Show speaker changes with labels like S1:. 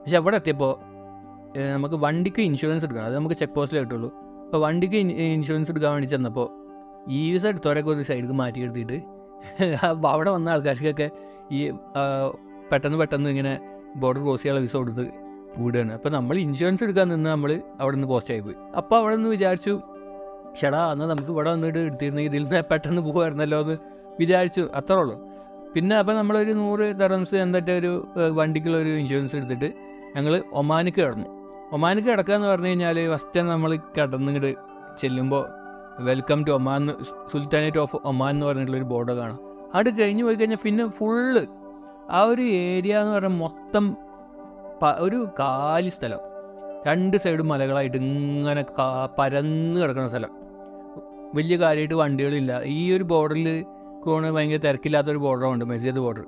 S1: പക്ഷെ അവിടെ എത്തിയപ്പോൾ നമുക്ക് വണ്ടിക്ക് ഇൻഷുറൻസ് എടുക്കണം. അത് നമുക്ക് ചെക്ക് പോസ്റ്റിലേ കിട്ടുള്ളൂ. അപ്പോൾ വണ്ടിക്ക് ഇൻഷുറൻസ് എടുക്കാൻ വേണ്ടി ചെന്നപ്പോൾ ഈ വിസ എടുത്തവരൊക്കെ ഒരു സൈഡിൽ മാറ്റി എടുത്തിട്ട് അവിടെ വന്ന ആൾക്കാർക്കൊക്കെ ഈ പെട്ടെന്ന് ഇങ്ങനെ ബോർഡർ ക്രോസ് ചെയ്യാനുള്ള വിസ കൊടുത്ത് വിടുകയാണ്. അപ്പോൾ നമ്മൾ ഇൻഷുറൻസ് എടുക്കാൻ നിന്ന് നമ്മൾ അവിടെ നിന്ന് പോസ്റ്റായി പോയി. അപ്പോൾ അവിടെ നിന്ന് വിചാരിച്ചു, ചേടാ എന്നാൽ നമുക്ക് ഇവിടെ വന്നിട്ട് എടുത്തിരുന്നെങ്കിൽ ഇതിൽ നിന്ന് പെട്ടെന്ന് പോകുമായിരുന്നല്ലോ എന്ന് വിചാരിച്ചു. അത്രേ ഉള്ളൂ. പിന്നെ അപ്പോൾ നമ്മളൊരു 100 ദിർഹംസ് എന്നിട്ട് ഒരു വണ്ടിക്കുള്ളൊരു ഇൻഷുറൻസ് എടുത്തിട്ട് ഞങ്ങൾ ഒമാനിക്ക് കിടന്നു. ഒമാനിക്ക് കിടക്കുക എന്ന് പറഞ്ഞു കഴിഞ്ഞാൽ ഫസ്റ്റ് നമ്മൾ കിടന്നിങ്ങോട്ട് ചെല്ലുമ്പോൾ welcome to Oman, sultanate of Oman എന്ന് പറഞ്ഞിട്ടുള്ളൊരു ബോർഡ് കാണാം. അത് കഴിഞ്ഞ് പോയി കഴിഞ്ഞാൽ പിന്നെ ഫുള്ള് ആ ഒരു ഏരിയ എന്ന് പറഞ്ഞാൽ മൊത്തം ഒരു കാലി സ്ഥലം, 2 സൈഡും മലകളായിട്ട് ഇങ്ങനെ പരന്ന് കിടക്കുന്ന സ്ഥലം. വലിയ കാര്യമായിട്ട് വണ്ടികളില്ല. ഈ ഒരു ബോർഡറിൽ ഭയങ്കര തിരക്കില്ലാത്തൊരു ബോർഡറുണ്ട്, മസ്ജിദ് ബോർഡർ.